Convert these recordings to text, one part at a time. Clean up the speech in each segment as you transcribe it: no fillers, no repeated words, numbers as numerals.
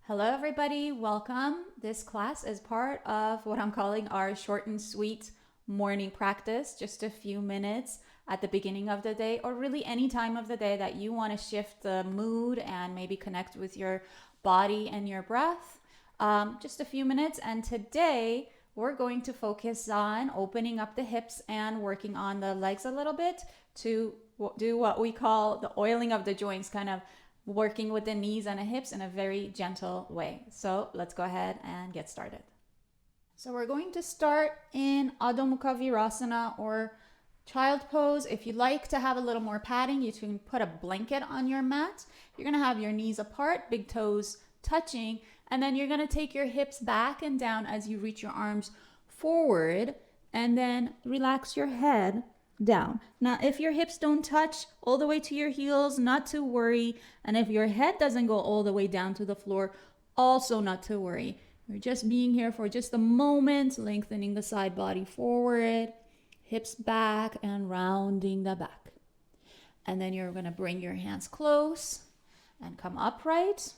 Hello, everybody. Welcome. This class is part of what I'm calling our short and sweet morning practice, just a few minutes at the beginning of the day, or really any time of the day that you want to shift the mood and maybe connect with your body and your breath. Just a few minutes. And today we're going to focus on opening up the hips and working on the legs a little bit to do what we call the oiling of the joints, kind of working with the knees and the hips in a very gentle way. So let's go ahead and get started. So we're going to start in Adho Mukha Virasana, or child pose. If you like to have a little more padding, you can put a blanket on your mat. You're going to have your knees apart, big toes touching, and then you're going to take your hips back and down as you reach your arms forward, and then relax your head down. Now, if your hips don't touch all the way to your heels, not to worry. And if your head doesn't go all the way down to the floor, also not to worry. You're just being here for just a moment, lengthening the side body forward, hips back, and rounding the back. And then you're going to bring your hands close and come upright.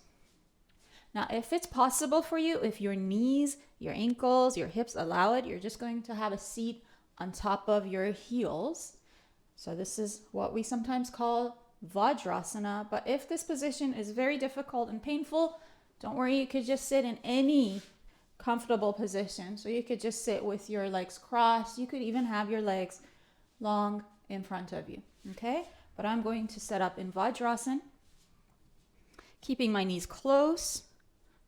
Now, if it's possible for you, if your knees, your ankles, your hips allow it, you're just going to have a seat on top of your heels. So this is what we sometimes call Vajrasana. But if this position is very difficult and painful, don't worry, you could just sit in any comfortable position. So you could just sit with your legs crossed. You could even have your legs long in front of you, okay? But I'm going to set up in Vajrasana, keeping my knees close,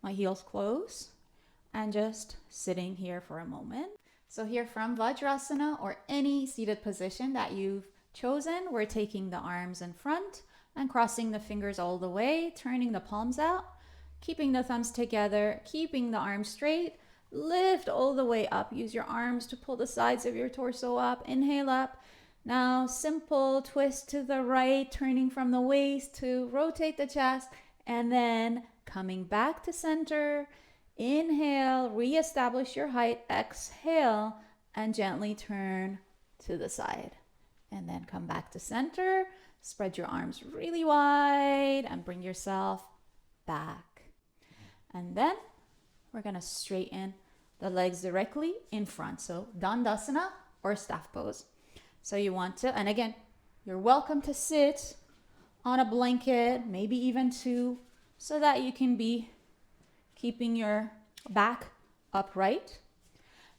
my heels close, and just sitting here for a moment. So here from Vajrasana, or any seated position that you've chosen, we're taking the arms in front and crossing the fingers all the way, turning the palms out, keeping the thumbs together, keeping the arms straight, lift all the way up. Use your arms to pull the sides of your torso up. Inhale up. Now, simple twist to the right, turning from the waist to rotate the chest, and then coming back to center. Inhale, reestablish your height. Exhale, and gently turn to the side. And then come back to center. Spread your arms really wide and bring yourself back. And then we're going to straighten the legs directly in front. So Dandasana, or staff pose. So you want to, and again, you're welcome to sit on a blanket, maybe even two, so that you can be keeping your back upright,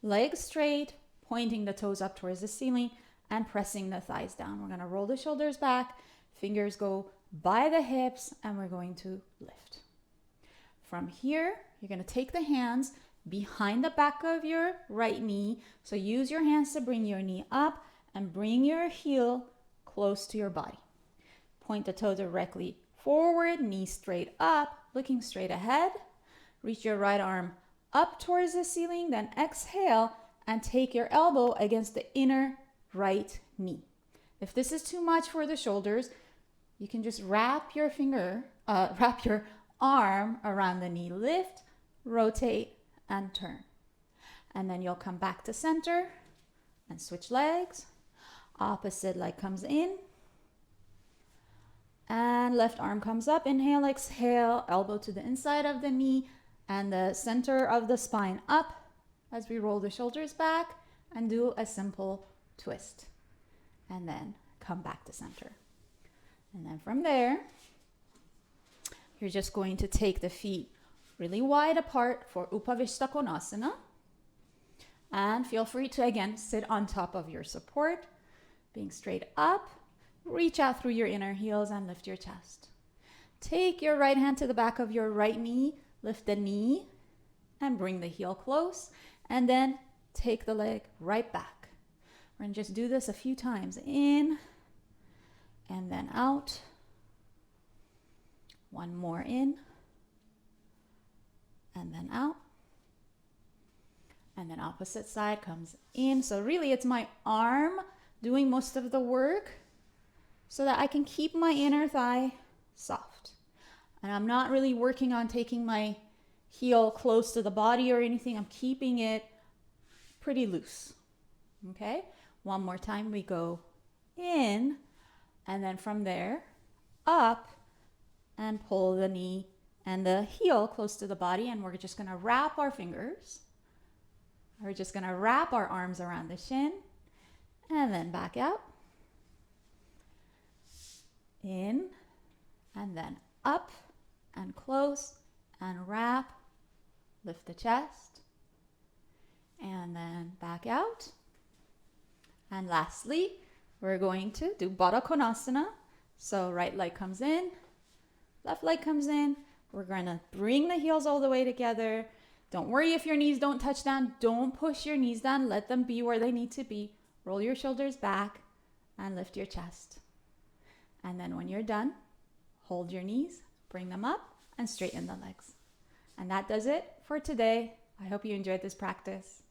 legs straight, pointing the toes up towards the ceiling, and pressing the thighs down. We're going to roll the shoulders back, fingers go by the hips, and we're going to lift. From here, you're going to take the hands behind the back of your right knee. So use your hands to bring your knee up and bring your heel close to your body. Point the toe directly forward, knee straight up, looking straight ahead. Reach your right arm up towards the ceiling, then exhale and take your elbow against the inner right knee. If this is too much for the shoulders, you can just wrap your arm around the knee. Lift, rotate, and turn. And then you'll come back to center and switch legs. Opposite leg comes in. And left arm comes up. Inhale, exhale, elbow to the inside of the knee and the center of the spine up as we roll the shoulders back and do a simple twist. And then come back to center. And then from there, you're just going to take the feet really wide apart for Upavishta Konasana. And feel free to, again, sit on top of your support, being straight up. Reach out through your inner heels and lift your chest. Take your right hand to the back of your right knee, lift the knee and bring the heel close, and then take the leg right back. We're going to just do this a few times. In and then out. One more in and then out. And then opposite side comes in. So really it's my arm doing most of the work, so that I can keep my inner thigh soft. And I'm not really working on taking my heel close to the body or anything. I'm keeping it pretty loose. Okay? One more time. We go in, and then from there, up, and pull the knee and the heel close to the body, and we're just going to wrap our fingers. We're just going to wrap our arms around the shin and then back out. In and then up and close and wrap. Lift the chest and then back out. And lastly, we're going to do Baddha Konasana. So right leg comes in, left leg comes in. We're going to bring the heels all the way together. Don't worry if your knees don't touch down. Don't push your knees down. Let them be where they need to be. Roll your shoulders back and lift your chest. And then when you're done, hold your knees, bring them up, and straighten the legs. And that does it for today. I hope you enjoyed this practice.